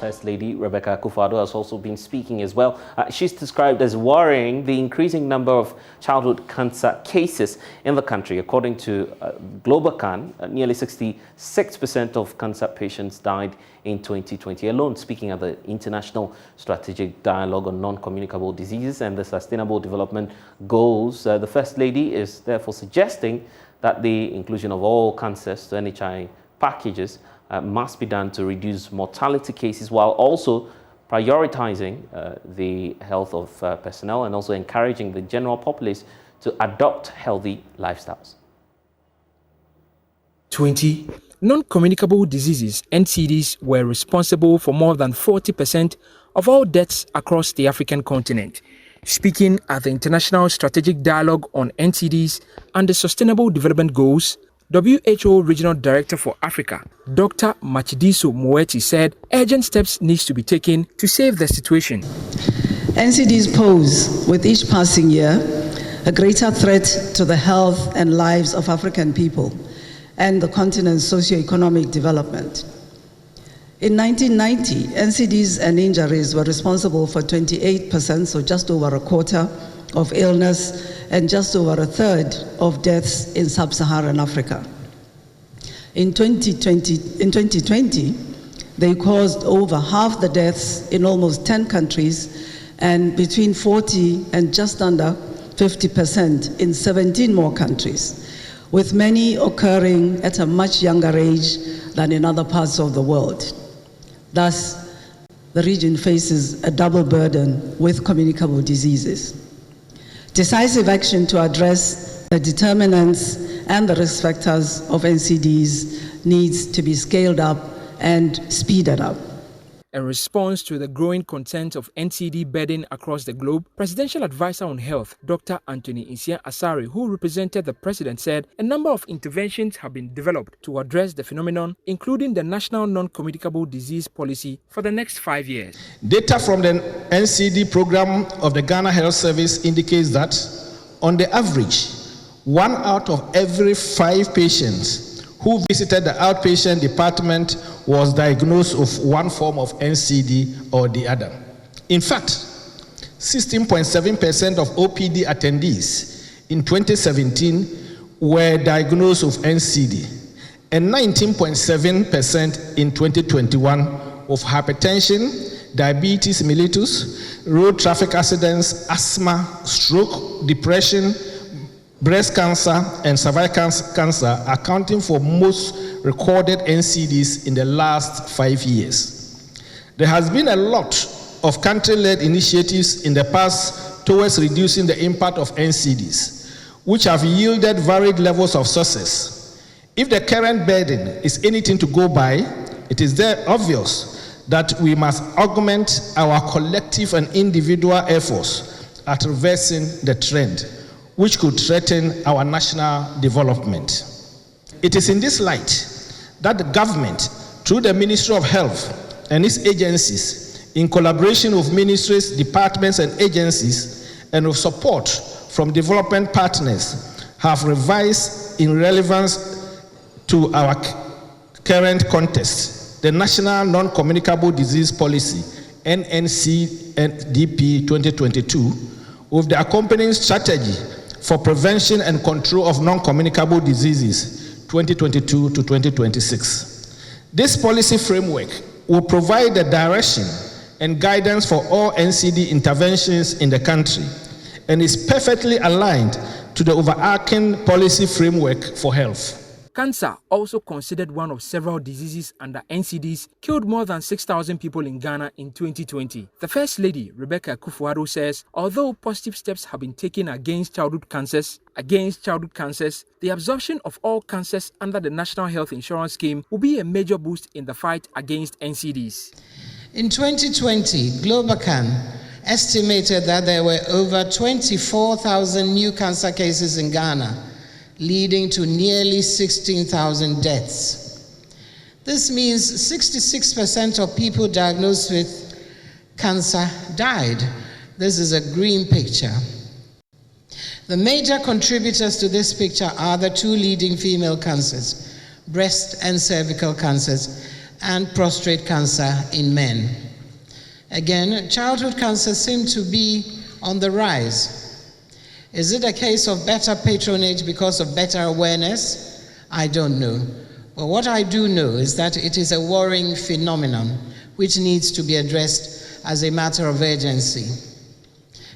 First Lady Rebecca Akufo-Addo has also been speaking as well. She's described as worrying the increasing number of childhood cancer cases in the country. According to Globocan, nearly 66% of cancer patients died in 2020 alone. Speaking at the International Strategic Dialogue on Non-Communicable Diseases and the Sustainable Development Goals, the First Lady is therefore suggesting that the inclusion of all cancers to NHIA packages must be done to reduce mortality cases, while also prioritizing the health of personnel and also encouraging the general populace to adopt healthy lifestyles. 20 non-communicable diseases, NCDs, were responsible for more than 40% of all deaths across the African continent. Speaking at the International Strategic Dialogue on NCDs and the Sustainable Development Goals, WHO Regional Director for Africa, Dr. Matshidiso Moeti, said urgent steps need to be taken to save the situation. NCDs pose, with each passing year, a greater threat to the health and lives of African people and the continent's socio-economic development. In 1990, NCDs and injuries were responsible for 28%, so just over a quarter, of illness and just over a third of deaths in sub-Saharan Africa. In 2020, they caused over half the deaths in almost 10 countries and between 40 and just under 50% in 17 more countries, with many occurring at a much younger age than in other parts of the world. Thus, the region faces a double burden with communicable diseases. Decisive action to address the determinants and the risk factors of NCDs needs to be scaled up and speeded up. In response to the growing content of NCD burden across the globe, Presidential Advisor on Health, Dr. Anthony Asare, who represented the President, said a number of interventions have been developed to address the phenomenon, including the National Non-Communicable Disease Policy for the next 5 years. Data from the NCD program of the Ghana Health Service indicates that, on the average, 1 out of every 5 patients who visited the outpatient department was diagnosed with one form of NCD or the other. In fact, 16.7% of OPD attendees in 2017 were diagnosed with NCD, and 19.7% in 2021 with hypertension, diabetes mellitus, road traffic accidents, asthma, stroke, depression, breast cancer and cervical cancer, accounting for most recorded NCDs in the last 5 years. There has been a lot of country-led initiatives in the past towards reducing the impact of NCDs, which have yielded varied levels of success. If the current burden is anything to go by, it is obvious that we must augment our collective and individual efforts at reversing the trend, which could threaten our national development. It is in this light that the government, through the Ministry of Health and its agencies, in collaboration with ministries, departments, and agencies, and with support from development partners, have revised in relevance to our current context the National Non-Communicable Disease Policy, NNCDP 2022, with the accompanying strategy for prevention and control of non-communicable diseases 2022 to 2026. This policy framework will provide the direction and guidance for all NCD interventions in the country and is perfectly aligned to the overarching policy framework for health. Cancer, also considered one of several diseases under NCDs, killed more than 6,000 people in Ghana in 2020. The First Lady, Rebecca Akufo-Addo, says although positive steps have been taken against childhood cancers, the absorption of all cancers under the National Health Insurance Scheme will be a major boost in the fight against NCDs. In 2020, Globocan estimated that there were over 24,000 new cancer cases in Ghana, leading to nearly 16,000 deaths. This means 66% of people diagnosed with cancer died. This is a green picture. The major contributors to this picture are the 2 leading female cancers, breast and cervical cancers, and prostate cancer in men. Again, childhood cancer seems to be on the rise. Is it a case of better patronage because of better awareness? I don't know. But what I do know is that it is a worrying phenomenon which needs to be addressed as a matter of urgency.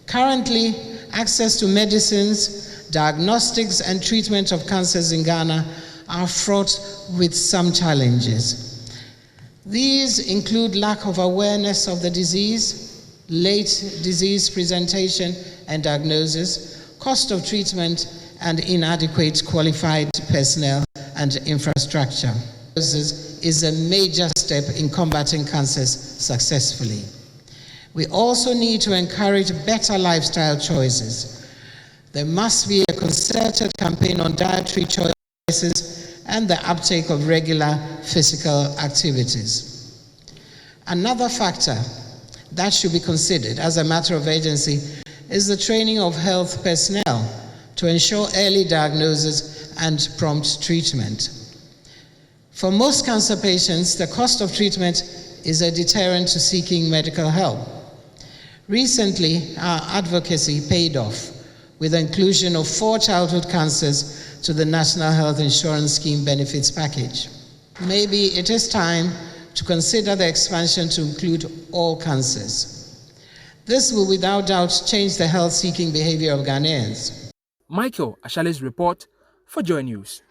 Currently, access to medicines, diagnostics, and treatment of cancers in Ghana are fraught with some challenges. These include lack of awareness of the disease, late disease presentation and diagnosis, cost of treatment, and inadequate qualified personnel and infrastructure. This is a major step in combating cancers successfully. We also need to encourage better lifestyle choices. There must be a concerted campaign on dietary choices and the uptake of regular physical activities. Another factor that should be considered as a matter of urgency is the training of health personnel to ensure early diagnosis and prompt treatment. For most cancer patients, the cost of treatment is a deterrent to seeking medical help. Recently, our advocacy paid off with the inclusion of 4 childhood cancers to the National Health Insurance Scheme benefits package. Maybe it is time to consider the expansion to include all cancers. This will without doubt change the health-seeking behavior of Ghanaians. Michael Ashale's report for Joy News.